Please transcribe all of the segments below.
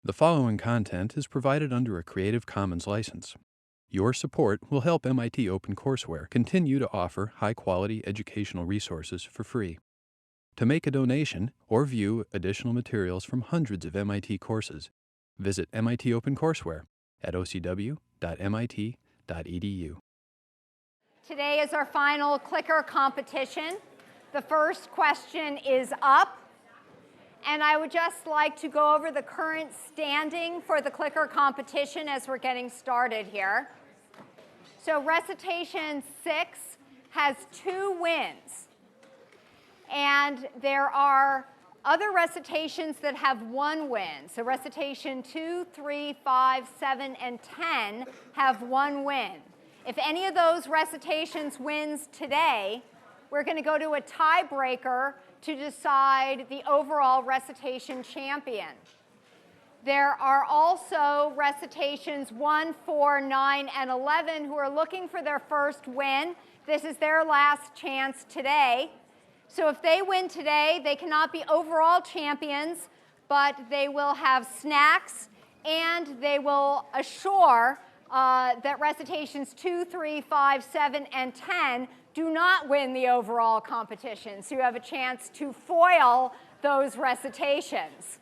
The following content is provided under a Creative Commons license. Your support will help MIT OpenCourseware continue to offer high-quality educational resources for free. To make a donation or view additional materials from hundreds of MIT courses, visit MIT OpenCourseware at ocw.mit.edu. Today is our final clicker competition. The first question is up. And I would just like to go over the current standing for the clicker competition as we're getting started here. So recitation 6 has 2 wins. And there are other recitations that have 1 win. So recitation 2, 3, 5, 7, and 10 have 1 win. If any of those recitations wins today, we're going to go to a tiebreaker to decide the overall recitation champion. There are also recitations 1, 4, 9, and 11 who are looking for their first win. This is their last chance today. So if they win today, they cannot be overall champions, but they will have snacks, and they will assure that recitations 2, 3, 5, 7, and 10 do not win the overall competition. So you have a chance to foil those recitations.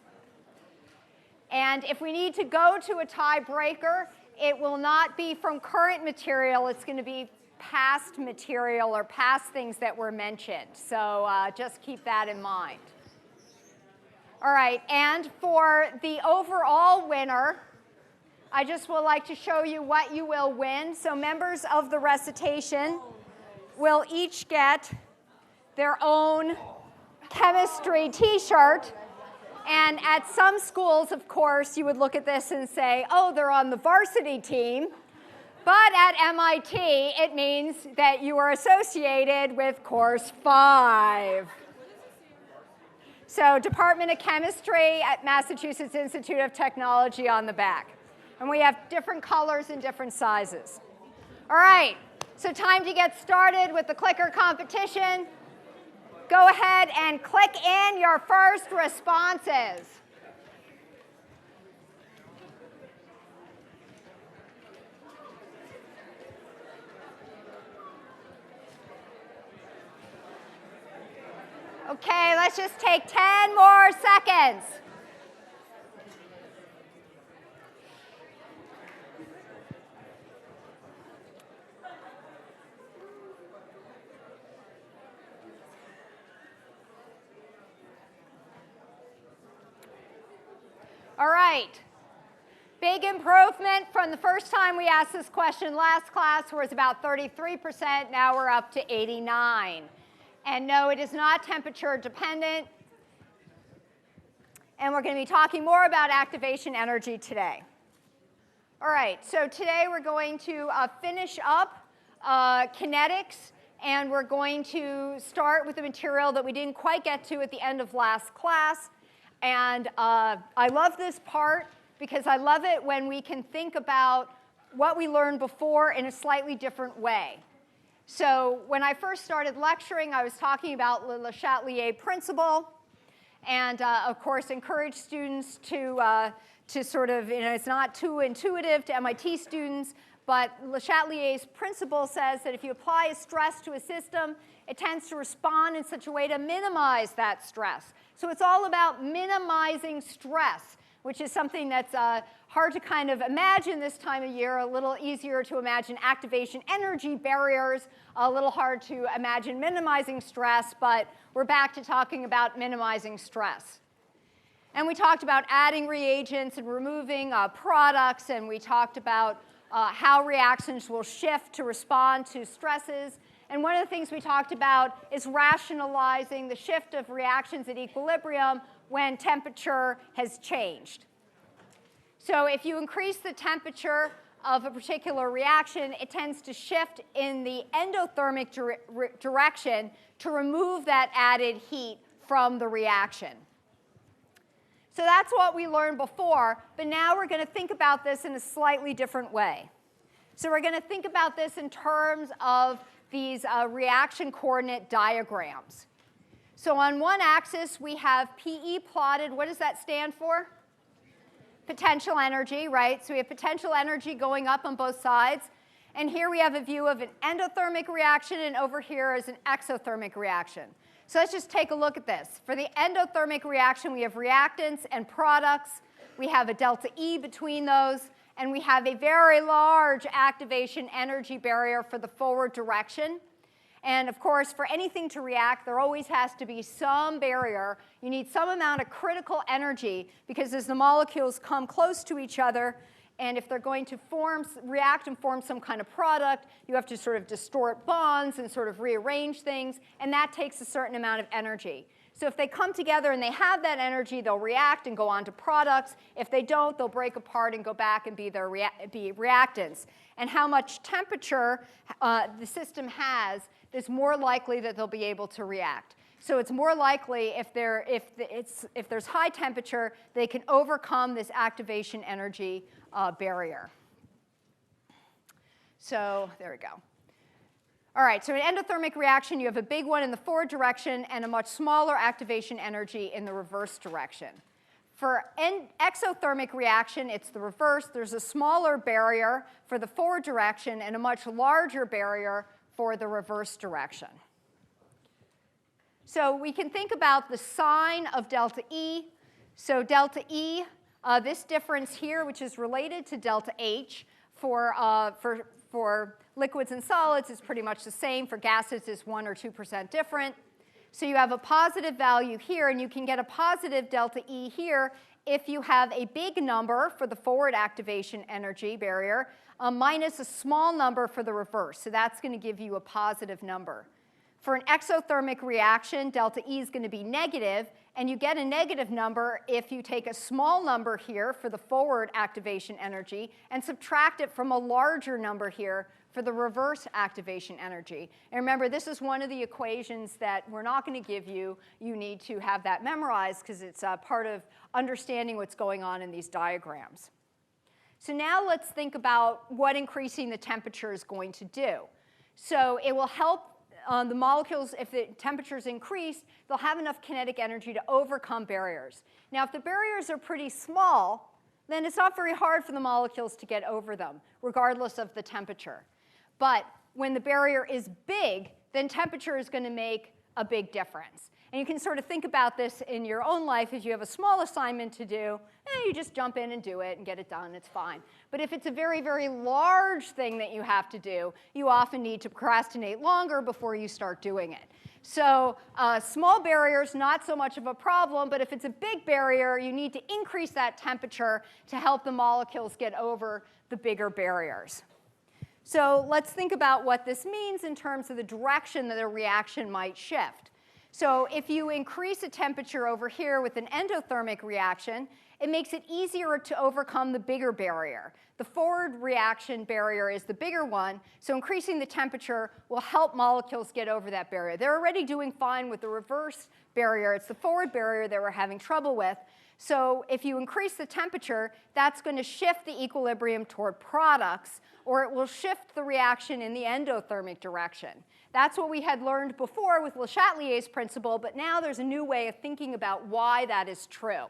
And if we need to go to a tiebreaker, it will not be from current material. It's going to be past material or past things that were mentioned. So just keep that in mind. All right, and for the overall winner, I just would like to show you what you will win. So members of the recitation will each get their own chemistry t-shirt. And at some schools, of course, you would look at this and say, oh, they're on the varsity team. But at MIT, it means that you are associated with course 5. So Department of Chemistry at Massachusetts Institute of Technology on the back. And we have different colors and different sizes. All right, so time to get started with the clicker competition. Go ahead and click in your first responses. Okay, let's just take 10 more seconds. All right, big improvement from the first time we asked this question last class, where it was about 33%. Now we're up to 89%. And no, it is not temperature dependent. And we're going to be talking more about activation energy today. All right, so today we're going to finish up kinetics, and we're going to start with the material that we didn't quite get to at the end of last class. And I love this part because I love it when we can think about what we learned before in a slightly different way. So when I first started lecturing, I was talking about the Le Chatelier principle, and of course encourage students to sort of, it's not too intuitive to MIT students, but Le Chatelier's principle says that if you apply a stress to a system, it tends to respond in such a way to minimize that stress. So it's all about minimizing stress, which is something that's hard to kind of imagine this time of year, a little easier to imagine activation energy barriers, a little hard to imagine minimizing stress, but we're back to talking about minimizing stress. And we talked about adding reagents and removing products, and we talked about how reactions will shift to respond to stresses. And one of the things we talked about is rationalizing the shift of reactions at equilibrium when temperature has changed. So if you increase the temperature of a particular reaction, it tends to shift in the endothermic direction to remove that added heat from the reaction. So that's what we learned before, but now we're going to think about this in a slightly different way. So we're going to think about this in terms of these reaction coordinate diagrams. So on one axis, we have PE plotted. What does that stand for? potential energy, right? So we have potential energy going up on both sides. And here we have a view of an endothermic reaction, and over here is an exothermic reaction. So let's just take a look at this. For the endothermic reaction, we have reactants and products. We have a delta E between those. And we have a very large activation energy barrier for the forward direction. And of course, for anything to react, there always has to be some barrier. You need some amount of critical energy, because as the molecules come close to each other, and if they're going to react and form some kind of product, you have to sort of distort bonds and sort of rearrange things, and that takes a certain amount of energy. So if they come together and they have that energy, they'll react and go on to products. If they don't, they'll break apart and go back and be reactants. And how much temperature the system has is more likely that they'll be able to react. So it's more likely if there's high temperature, they can overcome this activation energy barrier. So there we go. All right, so an endothermic reaction, you have a big one in the forward direction and a much smaller activation energy in the reverse direction. For an exothermic reaction, it's the reverse. There's a smaller barrier for the forward direction and a much larger barrier for the reverse direction. So we can think about the sign of delta E. So delta E, this difference here, which is related to delta H for liquids and solids, is pretty much the same. For gases, is 1 or 2% different. So you have a positive value here, and you can get a positive delta E here if you have a big number for the forward activation energy barrier minus a small number for the reverse. So that's going to give you a positive number. For an exothermic reaction, delta E is going to be negative, and you get a negative number if you take a small number here for the forward activation energy and subtract it from a larger number here for the reverse activation energy. And remember, this is one of the equations that we're not going to give you. You need to have that memorized because it's part of understanding what's going on in these diagrams. So now let's think about what increasing the temperature is going to do. So it will help the molecules, if the temperature is increased, they'll have enough kinetic energy to overcome barriers. Now, if the barriers are pretty small, then it's not very hard for the molecules to get over them, regardless of the temperature. But when the barrier is big, then temperature is going to make a big difference. And you can sort of think about this in your own life. If you have a small assignment to do, you just jump in and do it and get it done. It's fine. But if it's a very, very large thing that you have to do, you often need to procrastinate longer before you start doing it. So small barriers, not so much of a problem. But if it's a big barrier, you need to increase that temperature to help the molecules get over the bigger barriers. So let's think about what this means in terms of the direction that a reaction might shift. So if you increase a temperature over here with an endothermic reaction, it makes it easier to overcome the bigger barrier. The forward reaction barrier is the bigger one, so increasing the temperature will help molecules get over that barrier. They're already doing fine with the reverse barrier. It's the forward barrier that we're having trouble with. So if you increase the temperature, that's going to shift the equilibrium toward products, or it will shift the reaction in the endothermic direction. That's what we had learned before with Le Chatelier's principle, but now there's a new way of thinking about why that is true.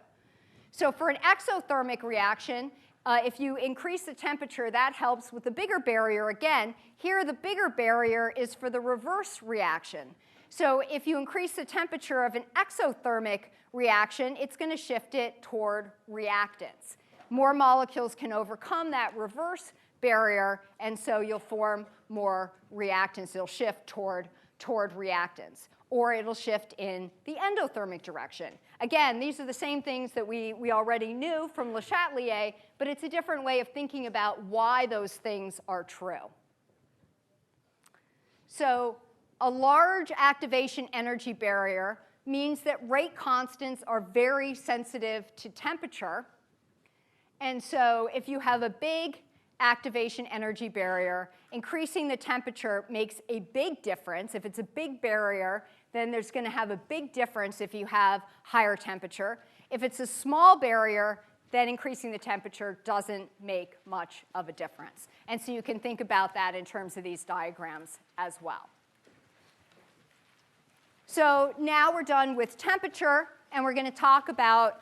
So for an exothermic reaction, if you increase the temperature, that helps with the bigger barrier. Again, here the bigger barrier is for the reverse reaction. So if you increase the temperature of an exothermic reaction, it's going to shift it toward reactants. More molecules can overcome that reverse barrier, and so you'll form more reactants. It'll shift toward reactants. Or it'll shift in the endothermic direction. Again, these are the same things that we already knew from Le Chatelier, but it's a different way of thinking about why those things are true. So a large activation energy barrier means that rate constants are very sensitive to temperature. And so if you have a big activation energy barrier, increasing the temperature makes a big difference. If it's a big barrier, then there's going to have a big difference if you have higher temperature. If it's a small barrier, then increasing the temperature doesn't make much of a difference. And so you can think about that in terms of these diagrams as well. So now we're done with temperature, and we're going to talk about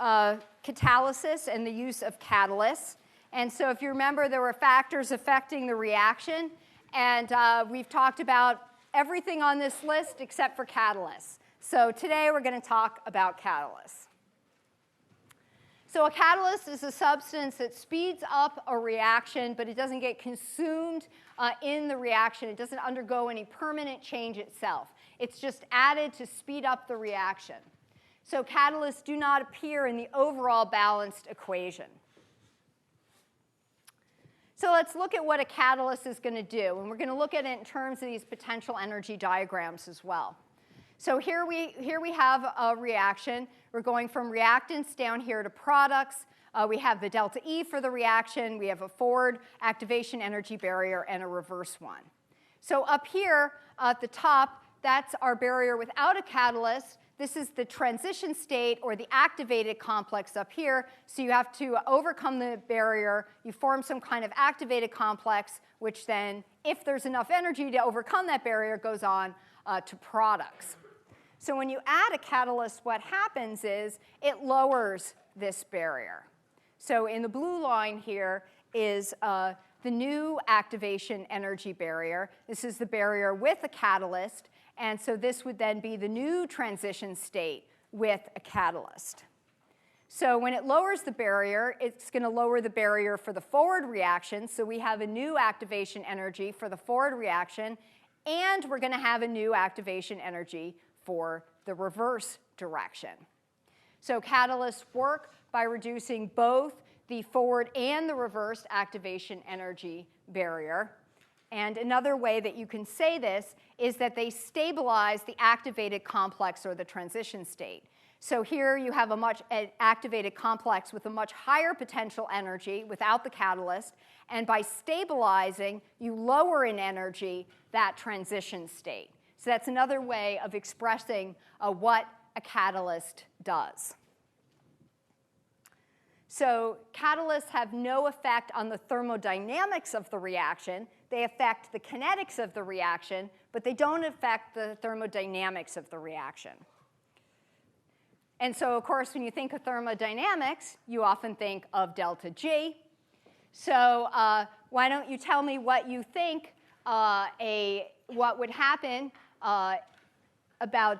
catalysis and the use of catalysts. And so if you remember, there were factors affecting the reaction, and we've talked about everything on this list except for catalysts. So today we're going to talk about catalysts. So a catalyst is a substance that speeds up a reaction, but it doesn't get consumed in the reaction. It doesn't undergo any permanent change itself. It's just added to speed up the reaction. So catalysts do not appear in the overall balanced equation. So let's look at what a catalyst is going to do. And we're going to look at it in terms of these potential energy diagrams as well. So here we have a reaction. We're going from reactants down here to products. We have the delta E for the reaction. We have a forward activation energy barrier and a reverse one. So up here at the top, that's our barrier without a catalyst. This is the transition state or the activated complex up here. So you have to overcome the barrier. You form some kind of activated complex, which then, if there's enough energy to overcome that barrier, goes on to products. So when you add a catalyst, what happens is it lowers this barrier. So in the blue line here is the new activation energy barrier. This is the barrier with a catalyst. And so this would then be the new transition state with a catalyst. So when it lowers the barrier, it's going to lower the barrier for the forward reaction. So we have a new activation energy for the forward reaction, and we're going to have a new activation energy for the reverse direction. So catalysts work by reducing both the forward and the reverse activation energy barrier. And another way that you can say this is that they stabilize the activated complex or the transition state. So here you have an activated complex with a much higher potential energy without the catalyst, and by stabilizing, you lower in energy that transition state. So that's another way of expressing what a catalyst does. So catalysts have no effect on the thermodynamics of the reaction. They affect the kinetics of the reaction, but they don't affect the thermodynamics of the reaction. And so, of course, when you think of thermodynamics, you often think of delta G. So why don't you tell me what you think what would happen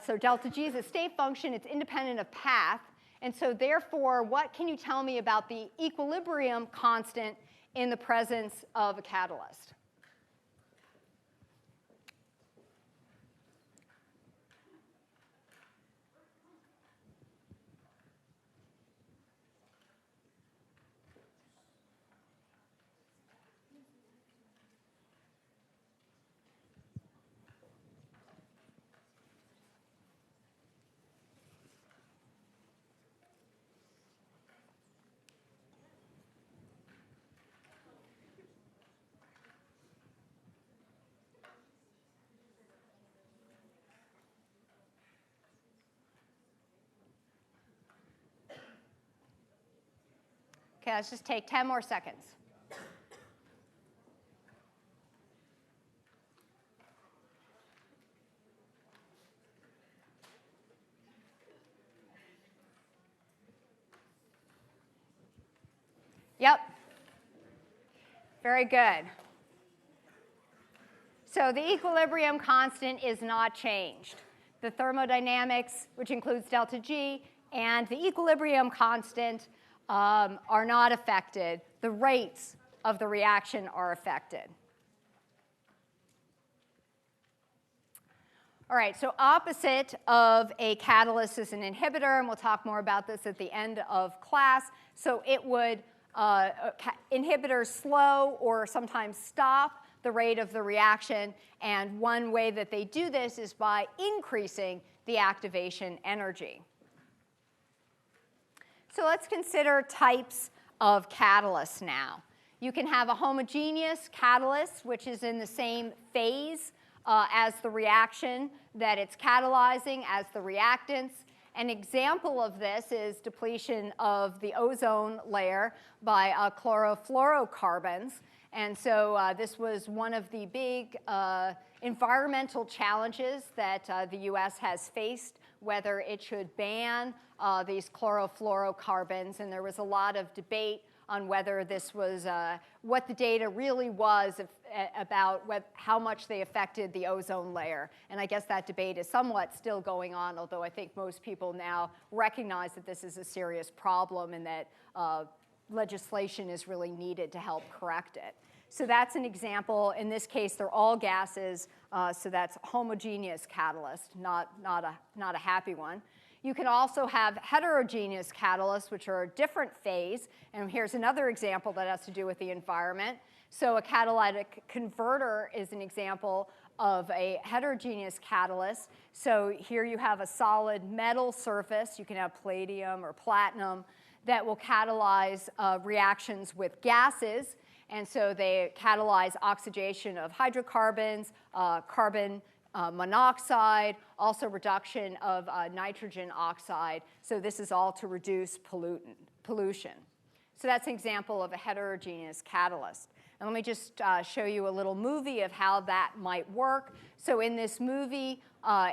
so delta G is a state function. It's independent of path. And so therefore, what can you tell me about the equilibrium constant in the presence of a catalyst? Okay, let's just take 10 more seconds. Yep. Very good. So the equilibrium constant is not changed. The thermodynamics, which includes delta G, and the equilibrium constant are not affected. The rates of the reaction are affected. All right, so opposite of a catalyst is an inhibitor, and we'll talk more about this at the end of class. So it would, inhibitors slow or sometimes stop the rate of the reaction, and one way that they do this is by increasing the activation energy. So let's consider types of catalysts now. You can have a homogeneous catalyst, which is in the same phase as the reaction that it's catalyzing as the reactants. An example of this is depletion of the ozone layer by chlorofluorocarbons. And so this was one of the big environmental challenges that the US has faced whether it should ban these chlorofluorocarbons, and there was a lot of debate on whether this was what the data really was about how much they affected the ozone layer. And I guess that debate is somewhat still going on, although I think most people now recognize that this is a serious problem and that legislation is really needed to help correct it. So that's an example. In this case, they're all gases, so that's homogeneous catalyst, not a happy one. You can also have heterogeneous catalysts, which are a different phase. And here's another example that has to do with the environment. So a catalytic converter is an example of a heterogeneous catalyst. So here you have a solid metal surface. You can have palladium or platinum that will catalyze reactions with gases. And so they catalyze oxidation of hydrocarbons, carbon monoxide, also reduction of nitrogen oxide. So this is all to reduce pollution. So that's an example of a heterogeneous catalyst. And let me just show you a little movie of how that might work. So in this movie,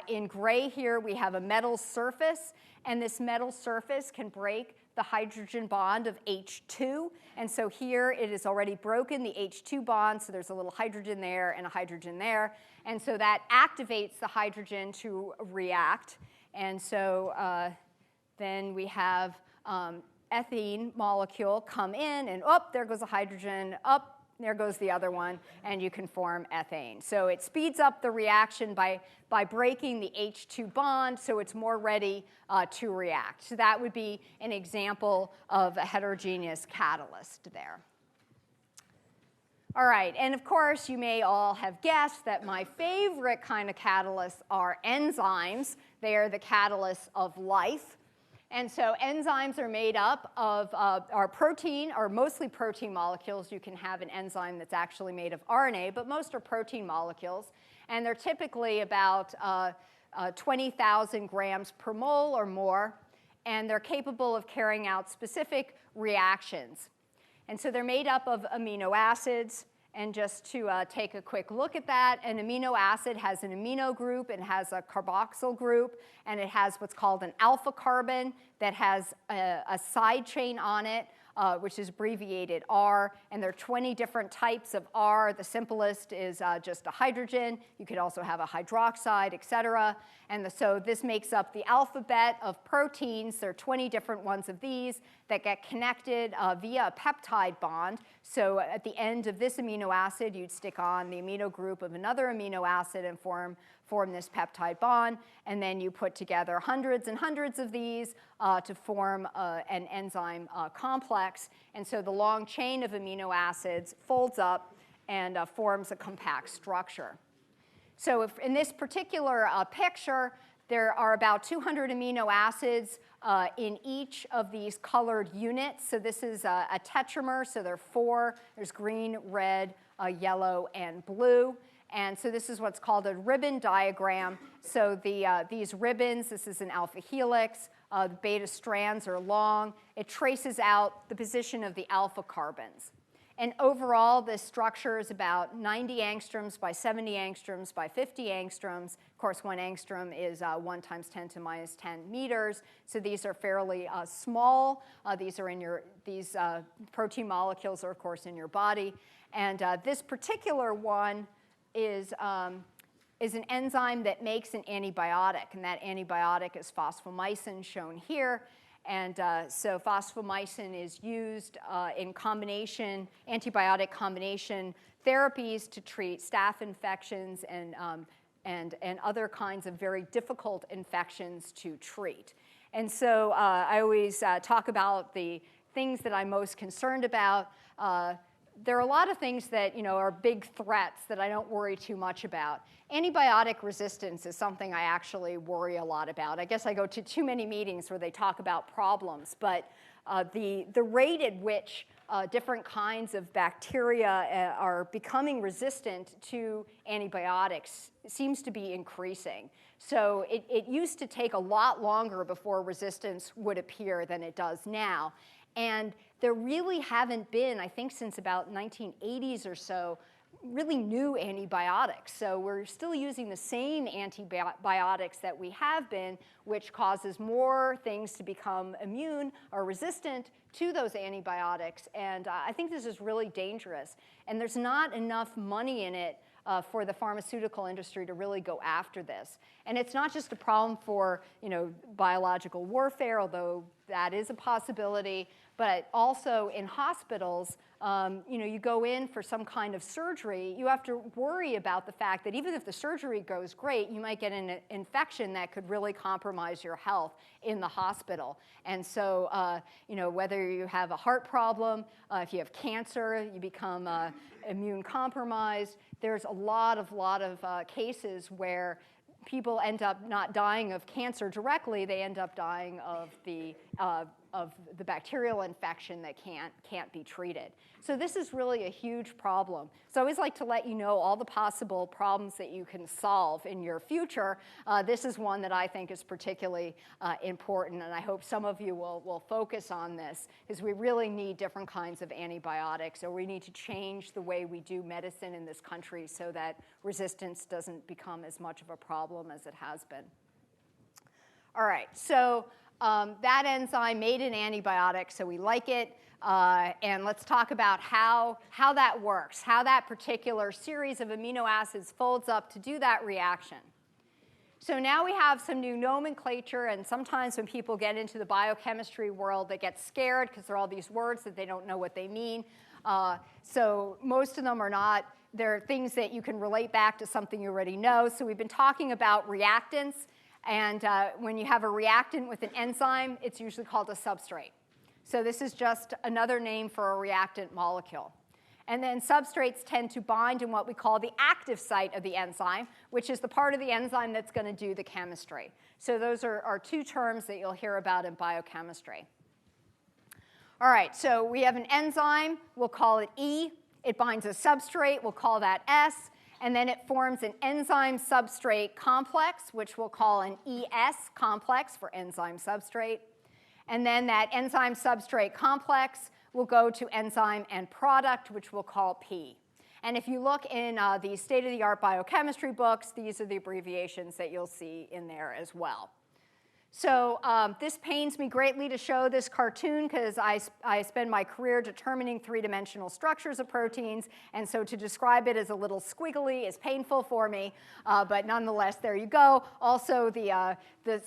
in gray here, we have a metal surface. And this metal surface can break the hydrogen bond of H2. And so here it is already broken, the H2 bond, so there's a little hydrogen there and a hydrogen there. And so that activates the hydrogen to react. And so then we have ethene molecule come in, and there goes a hydrogen, there goes the other one, and you can form ethane. So it speeds up the reaction by breaking the H2 bond, so it's more ready to react. So that would be an example of a heterogeneous catalyst there. All right, and of course, you may all have guessed that my favorite kind of catalysts are enzymes. They are the catalysts of life. And so enzymes are made up of our protein, or mostly protein molecules. You can have an enzyme that's actually made of RNA, but most are protein molecules. And they're typically about 20,000 grams per mole or more. And they're capable of carrying out specific reactions. And so they're made up of amino acids. And just to take a quick look at that, an amino acid has an amino group, it has a carboxyl group, and it has what's called an alpha carbon that has a side chain on it, which is abbreviated R. And there are 20 different types of R. The simplest is just a hydrogen. You could also have a hydroxide, et cetera. And so this makes up the alphabet of proteins. There are 20 different ones of these that get connected via a peptide bond. So at the end of this amino acid, you'd stick on the amino group of another amino acid and form this peptide bond. And then you put together hundreds and hundreds of these to form an enzyme complex. And so the long chain of amino acids folds up and forms a compact structure. So if in this particular picture, there are about 200 amino acids in each of these colored units. So this is a tetramer, so there are 4. There's green, red, yellow, and blue. And so this is what's called a ribbon diagram. So these ribbons, this is an alpha helix. The beta strands are long. It traces out the position of the alpha carbons. And overall, this structure is about 90 angstroms by 70 angstroms by 50 angstroms. Of course, 1 angstrom is 1 times 10 to minus 10 meters. So these are fairly small. These protein molecules are, of course, in your body. And this particular one is an enzyme that makes an antibiotic. And that antibiotic is phosphomycin, shown here. And so phosphomycin is used in combination, antibiotic combination therapies to treat staph infections and other kinds of very difficult infections to treat. And so I always talk about the things that I'm most concerned about. There are a lot of things that are big threats that I don't worry too much about. Antibiotic resistance is something I actually worry a lot about. I guess I go to too many meetings where they talk about problems, but the rate at which different kinds of bacteria are becoming resistant to antibiotics seems to be increasing. So it used to take a lot longer before resistance would appear than it does now. And there really haven't been, I think since about 1980s or so, really new antibiotics. So we're still using the same antibiotics that we have been, which causes more things to become immune or resistant to those antibiotics. And I think this is really dangerous. And there's not enough money in it for the pharmaceutical industry to really go after this. And it's not just a problem for, biological warfare, although that is a possibility, but also in hospitals, you go in for some kind of surgery, you have to worry about the fact that even if the surgery goes great, you might get an infection that could really compromise your health in the hospital. And so, whether you have a heart problem, if you have cancer, you become immune compromised. There's a lot of cases where people end up not dying of cancer directly, they end up dying of the bacterial infection that can't be treated. So this is really a huge problem. So I always like to let you know all the possible problems that you can solve in your future. This is one that I think is particularly important, and I hope some of you will focus on this, because we really need different kinds of antibiotics, or we need to change the way we do medicine in this country so that resistance doesn't become as much of a problem as it has been. All right, so that enzyme made an antibiotic, so we like it. And let's talk about how that works, how that particular series of amino acids folds up to do that reaction. So now we have some new nomenclature, and sometimes when people get into the biochemistry world, they get scared because there are all these words that they don't know what they mean. So most of them are not. They're things that you can relate back to something you already know. So we've been talking about reactants. And when you have a reactant with an enzyme, it's usually called a substrate. So this is just another name for a reactant molecule. And then substrates tend to bind in what we call the active site of the enzyme, which is the part of the enzyme that's going to do the chemistry. So those are two terms that you'll hear about in biochemistry. All right, so we have an enzyme. We'll call it E. It binds a substrate. We'll call that S. And then it forms an enzyme substrate complex, which we'll call an ES complex for enzyme substrate. And then that enzyme substrate complex will go to enzyme and product, which we'll call P. And if you look in the state-of-the-art biochemistry books, these are the abbreviations that you'll see in there as well. So this pains me greatly to show this cartoon because I spend my career determining three-dimensional structures of proteins, and so to describe it as a little squiggly is painful for me, but nonetheless, there you go. Also, the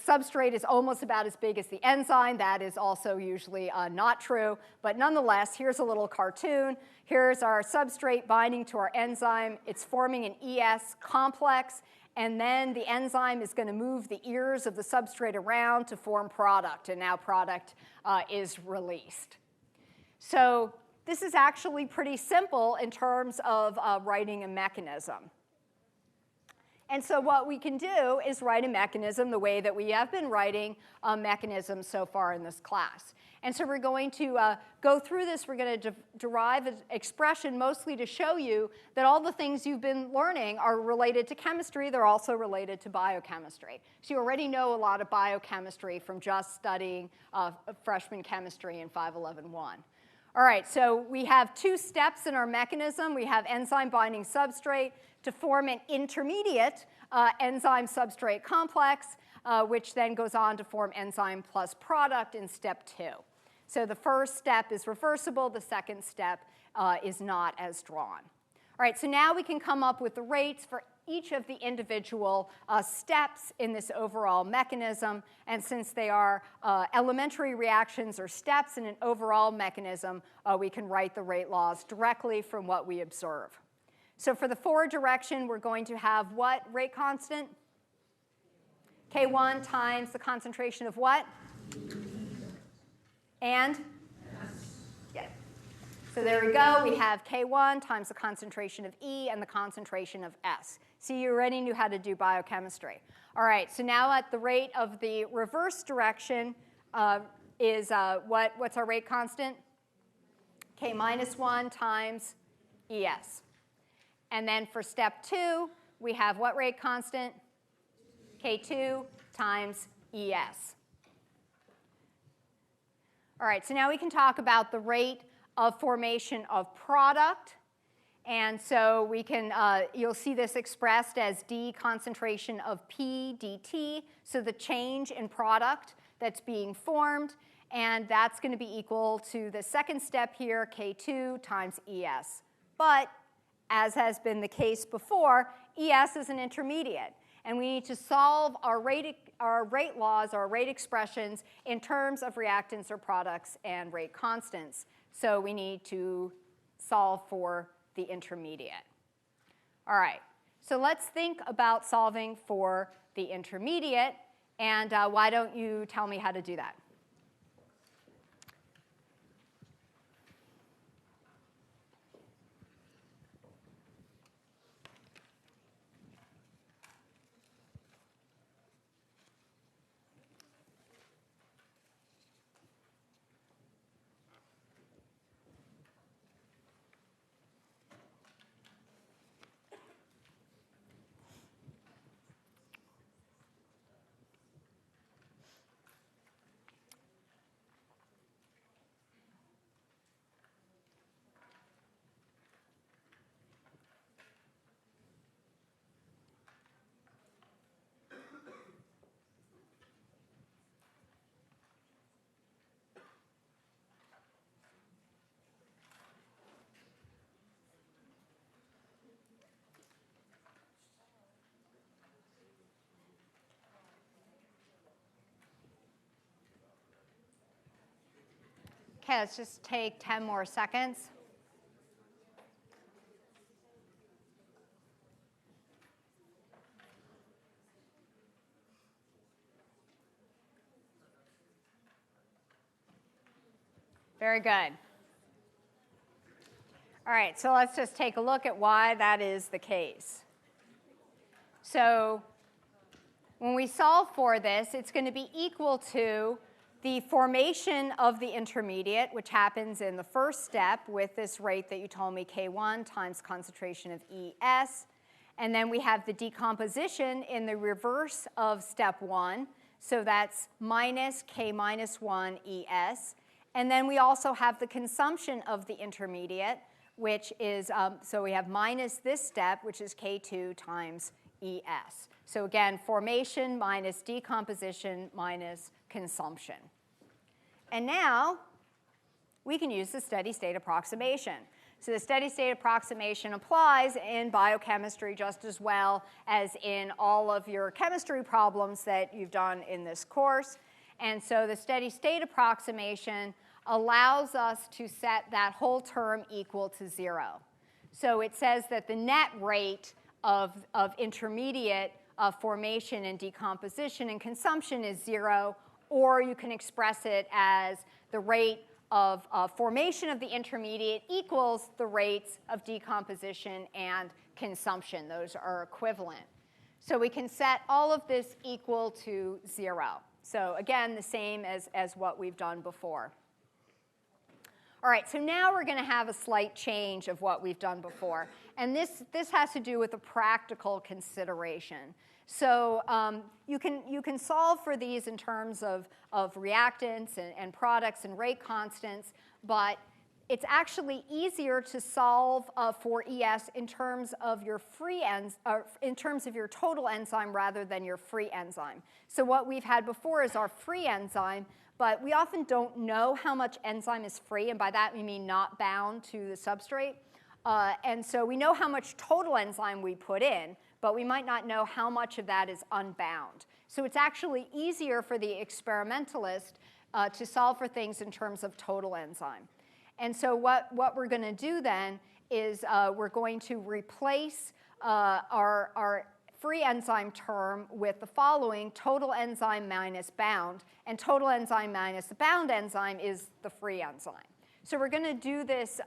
substrate is almost about as big as the enzyme. That is also usually not true, but nonetheless, here's a little cartoon. Here's our substrate binding to our enzyme. It's forming an ES complex. And then the enzyme is going to move the ears of the substrate around to form product, and now product is released. So this is actually pretty simple in terms of writing a mechanism. And so what we can do is write a mechanism the way that we have been writing mechanisms so far in this class. And so we're going to go through this. We're going to derive an expression mostly to show you that all the things you've been learning are related to chemistry. They're also related to biochemistry. So you already know a lot of biochemistry from just studying freshman chemistry in 511.1. All right, so we have two steps in our mechanism. We have enzyme binding substrate to form an intermediate enzyme substrate complex, which then goes on to form enzyme plus product in step 2. So the first step is reversible. The second step is not as drawn. All right, so now we can come up with the rates for each of the individual steps in this overall mechanism. And since they are elementary reactions or steps in an overall mechanism, we can write the rate laws directly from what we observe. So for the forward direction, we're going to have what rate constant? K1 times the concentration of what? And? Yeah. So there we go. We have K1 times the concentration of E and the concentration of S. See, you already knew how to do biochemistry. All right, so now at the rate of the reverse direction is what's our rate constant? K minus 1 times ES. And then for step 2, we have what rate constant? K2 times ES. All right, so now we can talk about the rate of formation of product. And so we can, you'll see this expressed as D concentration of P dt, so the change in product that's being formed, and that's going to be equal to the second step here, K2 times ES. But as has been the case before, ES is an intermediate, and we need to solve our rate laws, our rate expressions, in terms of reactants or products and rate constants. So we need to solve for the intermediate. All right, so let's think about solving for the intermediate, and why don't you tell me how to do that? Okay, let's just take 10 more seconds. Very good. All right, so let's just take a look at why that is the case. So when we solve for this, it's going to be equal to the formation of the intermediate, which happens in the first step with this rate that you told me, K1 times concentration of ES. And then we have the decomposition in the reverse of step 1. So that's minus K minus 1 ES. And then we also have the consumption of the intermediate, which is, so we have minus this step, which is K2 times ES. So again, formation minus decomposition minus consumption. And now we can use the steady state approximation. So the steady state approximation applies in biochemistry just as well as in all of your chemistry problems that you've done in this course. And so the steady state approximation allows us to set that whole term equal to 0. So it says that the net rate of intermediate formation and decomposition and consumption is 0, or you can express it as the rate of formation of the intermediate equals the rates of decomposition and consumption. Those are equivalent. So we can set all of this equal to 0. So again, the same as what we've done before. All right, so now we're going to have a slight change of what we've done before. And this has to do with a practical consideration. So you can solve for these in terms of reactants and products and rate constants, but it's actually easier to solve for ES in terms of your in terms of your total enzyme rather than your free enzyme. So what we've had before is our free enzyme, but we often don't know how much enzyme is free, and by that we mean not bound to the substrate. And so we know how much total enzyme we put in, but we might not know how much of that is unbound. So it's actually easier for the experimentalist to solve for things in terms of total enzyme. And so what we're going to do then is we're going to replace our free enzyme term with the following: total enzyme minus bound. And total enzyme minus the bound enzyme is the free enzyme. So we're going to do this,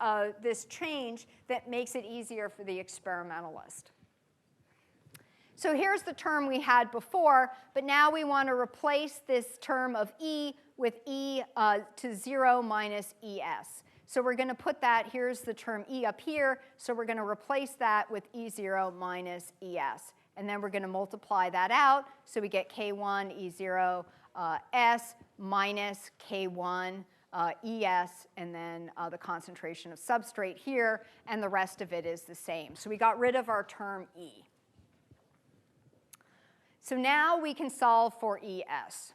this change that makes it easier for the experimentalist. So here's the term we had before, but now we want to replace this term of E with E to 0 minus ES. So we're going to put that, here's the term E up here, so we're going to replace that with E0 minus ES. And then we're going to multiply that out, so we get K1 E0 S minus K1 ES, and then the concentration of substrate here, and the rest of it is the same. So we got rid of our term E. So now we can solve for ES.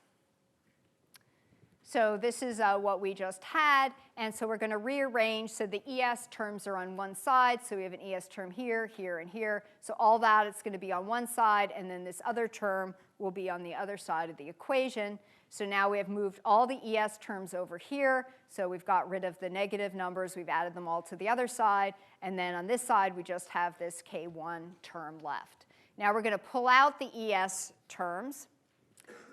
So this is what we just had, and so we're going to rearrange so the ES terms are on one side. So we have an ES term here, here, and here. So all that is going to be on one side, and then this other term will be on the other side of the equation. So now we have moved all the ES terms over here. So we've got rid of the negative numbers. We've added them all to the other side. And then on this side, we just have this K1 term left. Now we're going to pull out the ES terms.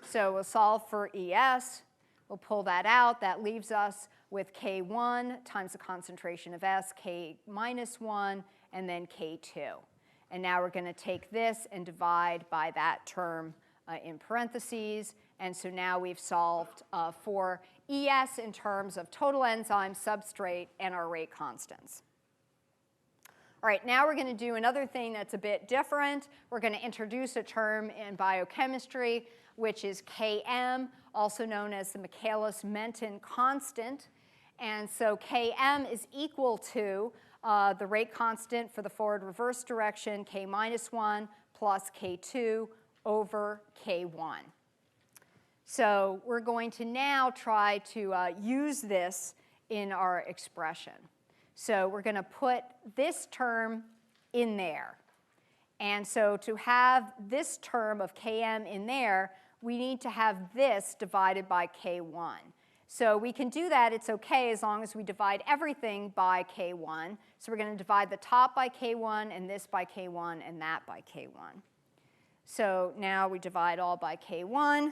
So we'll solve for ES. We'll pull that out. That leaves us with K1 times the concentration of S, K minus 1, and then K2. And now we're going to take this and divide by that term in parentheses. And so now we've solved for ES in terms of total enzyme, substrate, and our rate constants. All right, now we're going to do another thing that's a bit different. We're going to introduce a term in biochemistry, which is Km, also known as the Michaelis-Menten constant. And so Km is equal to the rate constant for the forward-reverse direction, K minus 1 plus K2 over K1. So we're going to now try to use this in our expression. So we're going to put this term in there. And so to have this term of Km in there, we need to have this divided by K1. So we can do that. It's OK as long as we divide everything by K1. So we're going to divide the top by K1, and this by K1, and that by K1. So now we divide all by K1.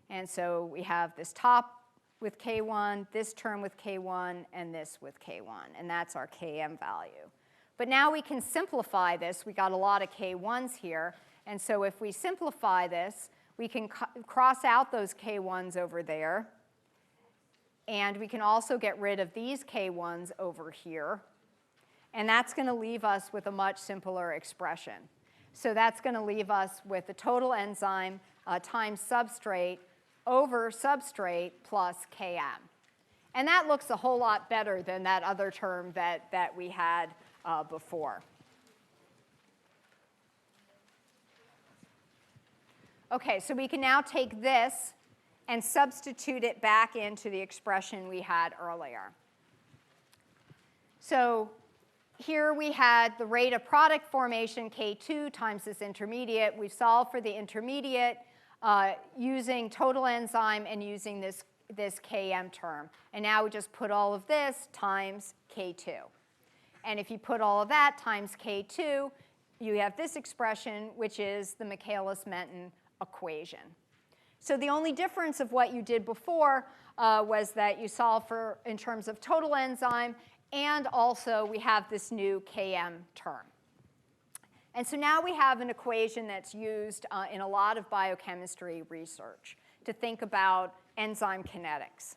And so we have this top with K1, this term with K1, and this with K1. And that's our Km value. But now we can simplify this. We got a lot of K1s here. And so if we simplify this, we can cross out those K1s over there. And we can also get rid of these K1s over here. And that's going to leave us with a much simpler expression. So that's going to leave us with the total enzyme times substrate over substrate plus Km. And that looks a whole lot better than that other term that we had before. OK, so we can now take this and substitute it back into the expression we had earlier. So here we had the rate of product formation, K2, times this intermediate. We've solved for the intermediate using total enzyme and using this Km term. And now we just put all of this times K2. And if you put all of that times K2, you have this expression, which is the Michaelis-Menten equation. So the only difference of what you did before was that you solve for in terms of total enzyme, and also we have this new Km term. And so now we have an equation that's used in a lot of biochemistry research to think about enzyme kinetics.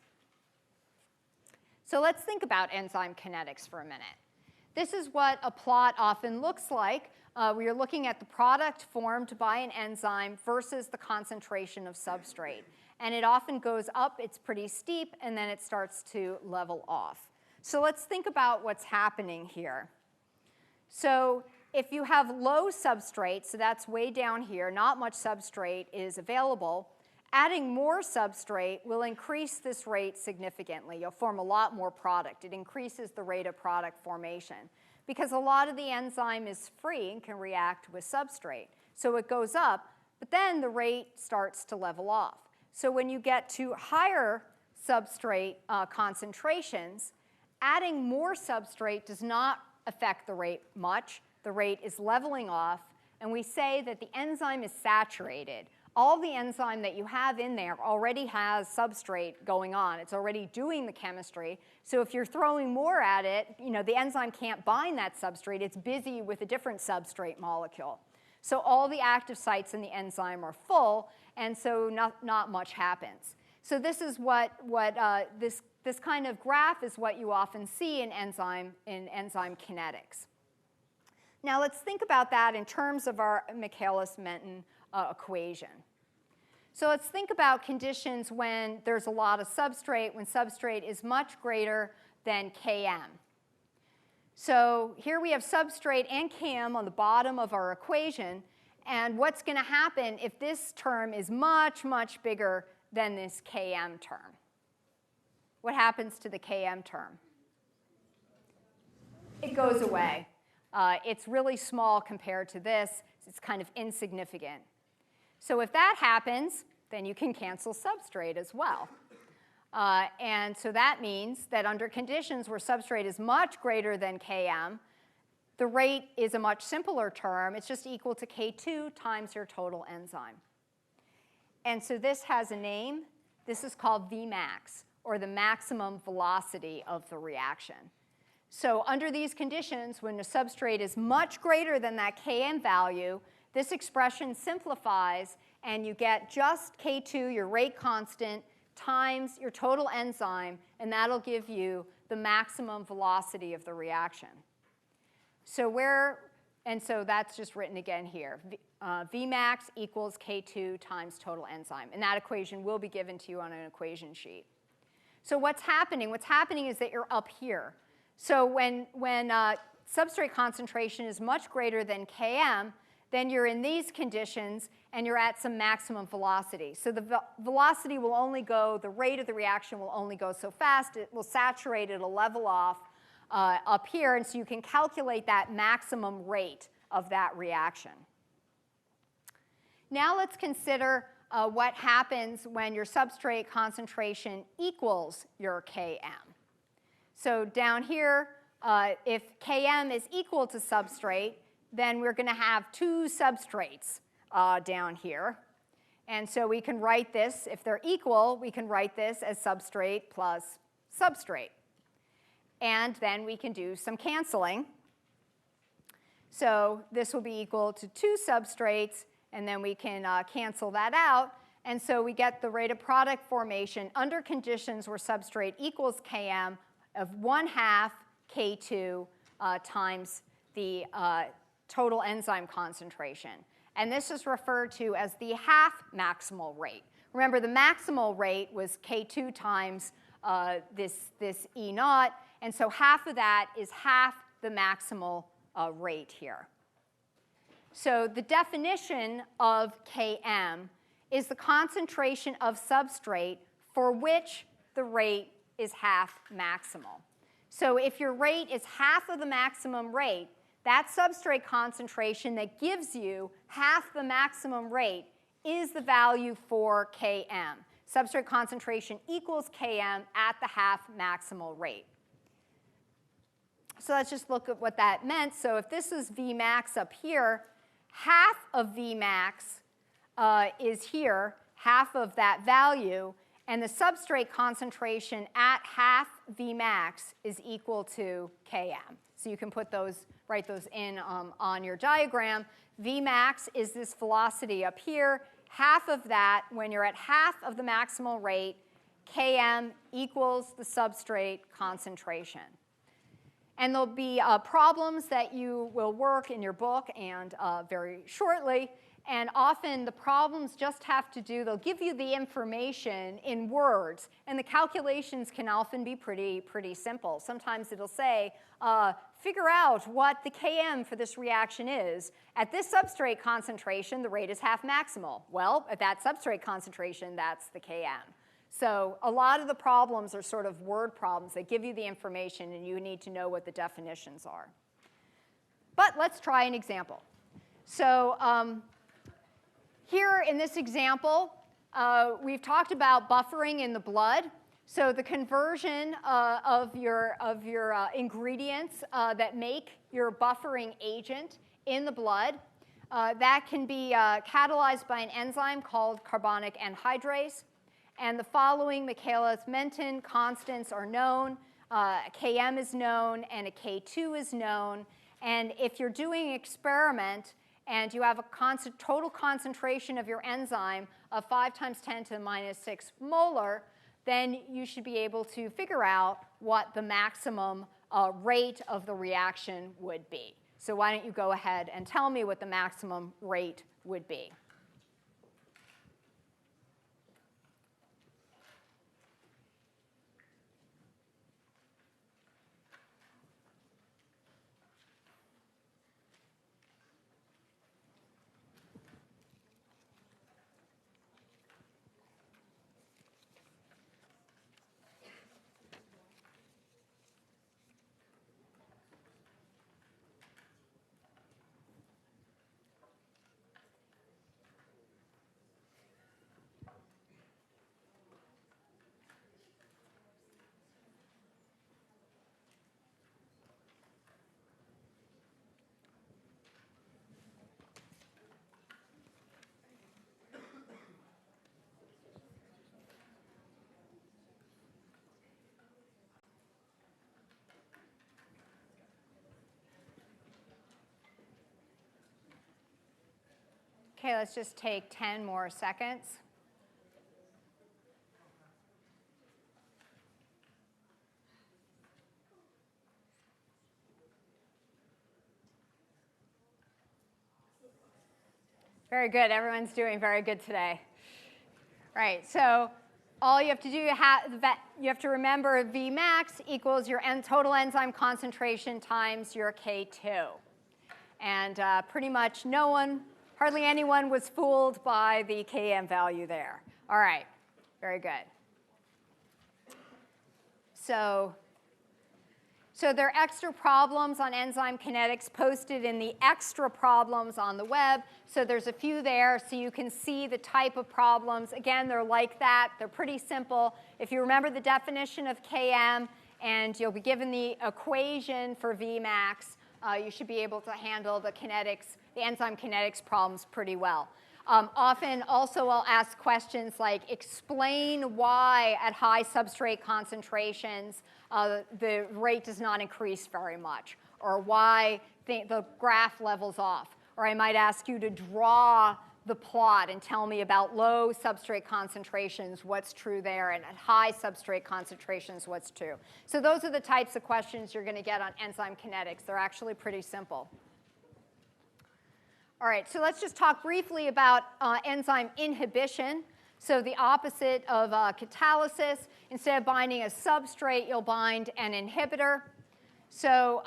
So let's think about enzyme kinetics for a minute. This is what a plot often looks like. We are looking at the product formed by an enzyme versus the concentration of substrate. And it often goes up. It's pretty steep, and then it starts to level off. So let's think about what's happening here. So if you have low substrate, so that's way down here, not much substrate is available, adding more substrate will increase this rate significantly. You'll form a lot more product. It increases the rate of product formation because a lot of the enzyme is free and can react with substrate. So it goes up, but then the rate starts to level off. So when you get to higher substrate concentrations, adding more substrate does not affect the rate much. The rate is leveling off, and we say that the enzyme is saturated. All the enzyme that you have in there already has substrate going on. It's already doing the chemistry. So if you're throwing more at it, the enzyme can't bind that substrate. It's busy with a different substrate molecule. So all the active sites in the enzyme are full, and so not much happens. So this is this kind of graph is what you often see in enzyme kinetics. Now let's think about that in terms of our Michaelis-Menten equation. So let's think about conditions when there's a lot of substrate, when substrate is much greater than Km. So here we have substrate and Km on the bottom of our equation. And what's going to happen if this term is much, much bigger than this Km term? What happens to the Km term? It goes away. It's really small compared to this. It's kind of insignificant. So if that happens, then you can cancel substrate as well. And so that means that under conditions where substrate is much greater than Km, the rate is a much simpler term. It's just equal to K2 times your total enzyme. And so this has a name. This is called Vmax, or the maximum velocity of the reaction. So under these conditions, when the substrate is much greater than that Km value, this expression simplifies, and you get just K2, your rate constant, times your total enzyme, and that'll give you the maximum velocity of the reaction. So so that's just written again here. Vmax equals K2 times total enzyme. And that equation will be given to you on an equation sheet. So what's happening? What's happening is that you're up here. So when substrate concentration is much greater than Km, then you're in these conditions, and you're at some maximum velocity. So the velocity will only go, the rate of the reaction will only go so fast. It will saturate, it'll level off up here, and so you can calculate that maximum rate of that reaction. Now let's consider what happens when your substrate concentration equals your Km. So down here, if Km is equal to substrate, then we're going to have two substrates down here. And so we can write this, if they're equal, we can write this as substrate plus substrate. And then we can do some canceling. So this will be equal to two substrates, and then we can cancel that out. And so we get the rate of product formation under conditions where substrate equals Km of 1/2 K2 times the total enzyme concentration. And this is referred to as the half maximal rate. Remember, the maximal rate was K2 times this E naught, and so half of that is half the maximal rate here. So the definition of Km is the concentration of substrate for which the rate is half maximal. So if your rate is half of the maximum rate, that substrate concentration that gives you half the maximum rate is the value for Km. Substrate concentration equals Km at the half maximal rate. So let's just look at what that meant. So if this is Vmax up here, half of Vmax is here, half of that value, and the substrate concentration at half Vmax is equal to Km. So you can put those, write those in on your diagram. Vmax is this velocity up here. Half of that, when you're at half of the maximal rate, Km equals the substrate concentration. And there'll be problems that you will work in your book and very shortly. And often the problems just have to do, they'll give you the information in words. And the calculations can often be pretty simple. Sometimes it'll say, figure out what the Km for this reaction is. At this substrate concentration, the rate is half maximal. Well, at that substrate concentration, that's the Km. So a lot of the problems are sort of word problems. They give you the information, and you need to know what the definitions are. But let's try an example. So here in this example, we've talked about buffering in the blood. So the conversion of your ingredients that make your buffering agent in the blood, that can be catalyzed by an enzyme called carbonic anhydrase. And the following Michaelis-Menten constants are known. Km is known, and a K2 is known. And if you're doing an experiment and you have a total concentration of your enzyme of 5 times 10 to the minus 6 molar, then you should be able to figure out what the maximum rate of the reaction would be. So why don't you go ahead and tell me what the maximum rate would be? Okay, let's just take 10 more seconds. Very good. Everyone's doing very good today. Right, so all you have to do, you have to remember Vmax equals your total enzyme concentration times your K2. And pretty much hardly anyone was fooled by the Km value there. All right, very good. So there are extra problems on enzyme kinetics posted in the extra problems on the web. So there's a few there, so you can see the type of problems. Again, they're like that. They're pretty simple. If you remember the definition of Km, and you'll be given the equation for Vmax, you should be able to handle the enzyme kinetics problems pretty well. Often, also, I'll ask questions like, explain why at high substrate concentrations the rate does not increase very much, or why the graph levels off. Or I might ask you to draw the plot and tell me about low substrate concentrations, what's true there, and at high substrate concentrations, what's true. So those are the types of questions you're going to get on enzyme kinetics. They're actually pretty simple. All right, so let's just talk briefly about enzyme inhibition. So the opposite of catalysis, instead of binding a substrate, you'll bind an inhibitor. So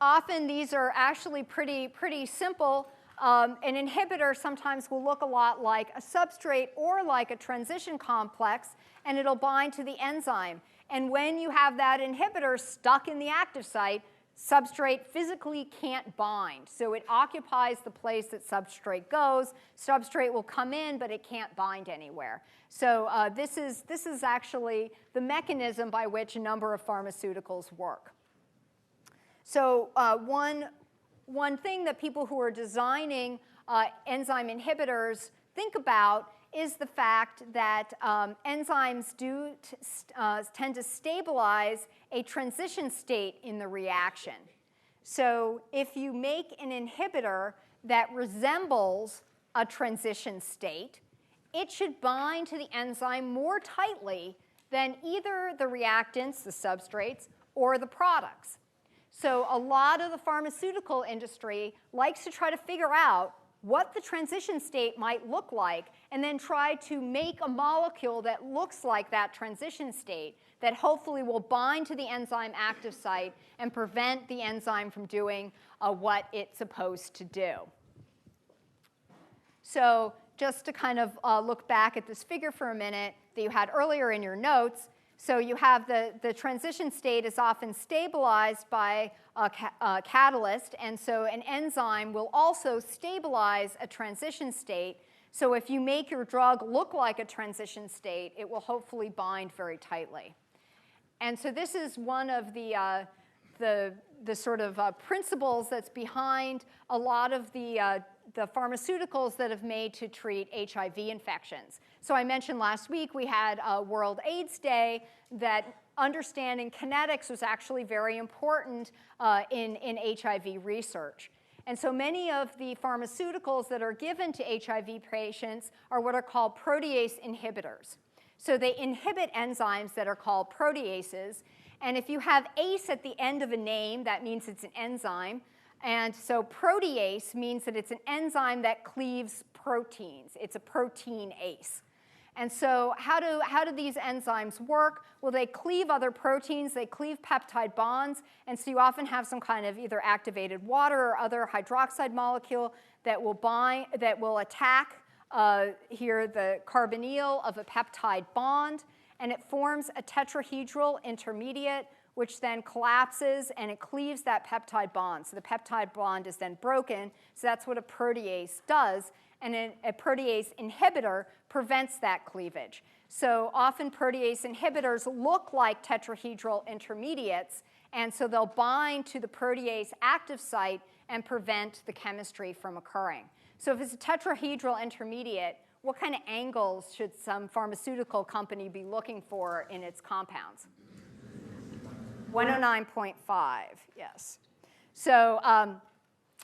often these are actually pretty simple. An inhibitor sometimes will look a lot like a substrate or like a transition complex, and it'll bind to the enzyme. And when you have that inhibitor stuck in the active site, substrate physically can't bind. So it occupies the place that substrate goes. Substrate will come in, but it can't bind anywhere. So this is actually the mechanism by which a number of pharmaceuticals work. So one thing that people who are designing enzyme inhibitors think about is the fact that enzymes do tend to stabilize a transition state in the reaction. So if you make an inhibitor that resembles a transition state, it should bind to the enzyme more tightly than either the reactants, the substrates, or the products. So a lot of the pharmaceutical industry likes to try to figure out what the transition state might look like, and then try to make a molecule that looks like that transition state that hopefully will bind to the enzyme active site and prevent the enzyme from doing what it's supposed to do. So just to kind of look back at this figure for a minute that you had earlier in your notes, so you have the transition state is often stabilized by a catalyst, and so an enzyme will also stabilize a transition state. So if you make your drug look like a transition state, it will hopefully bind very tightly. And so this is one of the sort of principles that's behind a lot of the pharmaceuticals that have made to treat HIV infections. So I mentioned last week we had World AIDS Day that understanding kinetics was actually very important in HIV research. And so many of the pharmaceuticals that are given to HIV patients are what are called protease inhibitors. So they inhibit enzymes that are called proteases. And if you have ACE at the end of a name, that means it's an enzyme. And so protease means that it's an enzyme that cleaves proteins. It's a proteinase. And so how do these enzymes work? Well, they cleave other proteins. They cleave peptide bonds. And so you often have some kind of either activated water or other hydroxide molecule that will attack here the carbonyl of a peptide bond. And it forms a tetrahedral intermediate, which then collapses and it cleaves that peptide bond. So the peptide bond is then broken. So that's what a protease does. And a protease inhibitor prevents that cleavage. So often protease inhibitors look like tetrahedral intermediates, and so they'll bind to the protease active site and prevent the chemistry from occurring. So if it's a tetrahedral intermediate, what kind of angles should some pharmaceutical company be looking for in its compounds? 109.5, yes. So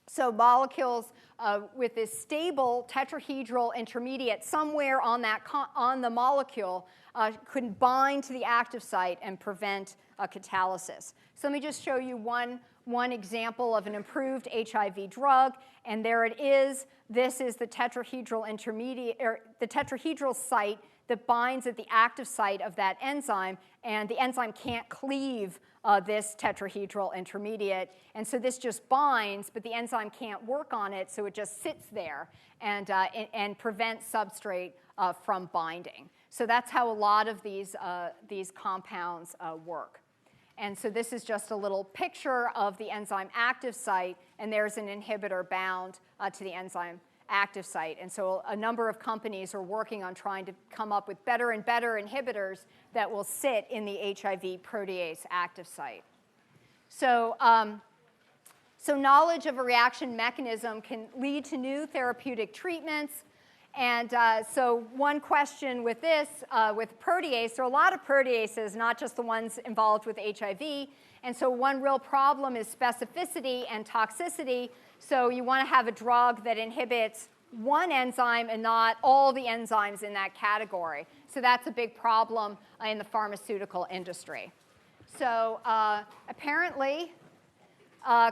So molecules with this stable tetrahedral intermediate somewhere on the molecule could bind to the active site and prevent catalysis. So let me just show you one example of an improved HIV drug, and there it is. This is the tetrahedral intermediate, or the tetrahedral site that binds at the active site of that enzyme, and the enzyme can't cleave this tetrahedral intermediate, and so this just binds, but the enzyme can't work on it, so it just sits there and prevents substrate from binding. So that's how a lot of these compounds work. And so this is just a little picture of the enzyme active site, and there's an inhibitor bound to the enzyme active site. And so a number of companies are working on trying to come up with better and better inhibitors that will sit in the HIV protease active site. So, so knowledge of a reaction mechanism can lead to new therapeutic treatments. And so one question with this, with protease, there are a lot of proteases, not just the ones involved with HIV. And so one real problem is specificity and toxicity. So you want to have a drug that inhibits one enzyme and not all the enzymes in that category. So that's a big problem in the pharmaceutical industry. So apparently,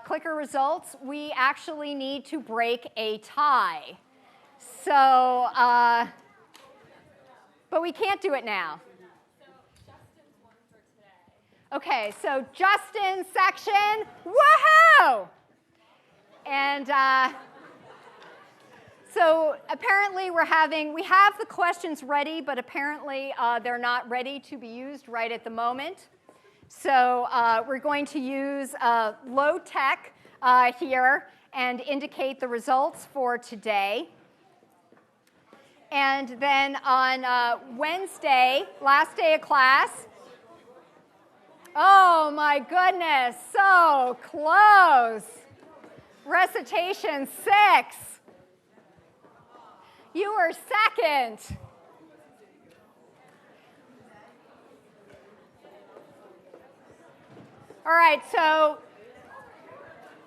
clicker results, we actually need to break a tie. So, but we can't do it now. Okay, so Justin's section, woohoo! And so apparently we have the questions ready, but apparently they're not ready to be used right at the moment. So we're going to use low tech here and indicate the results for today. And then on Wednesday, last day of class, oh my goodness, so close. Recitation 6. You were second. All right, so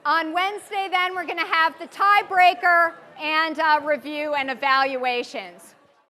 on Wednesday then we're going to have the tiebreaker and review and evaluations.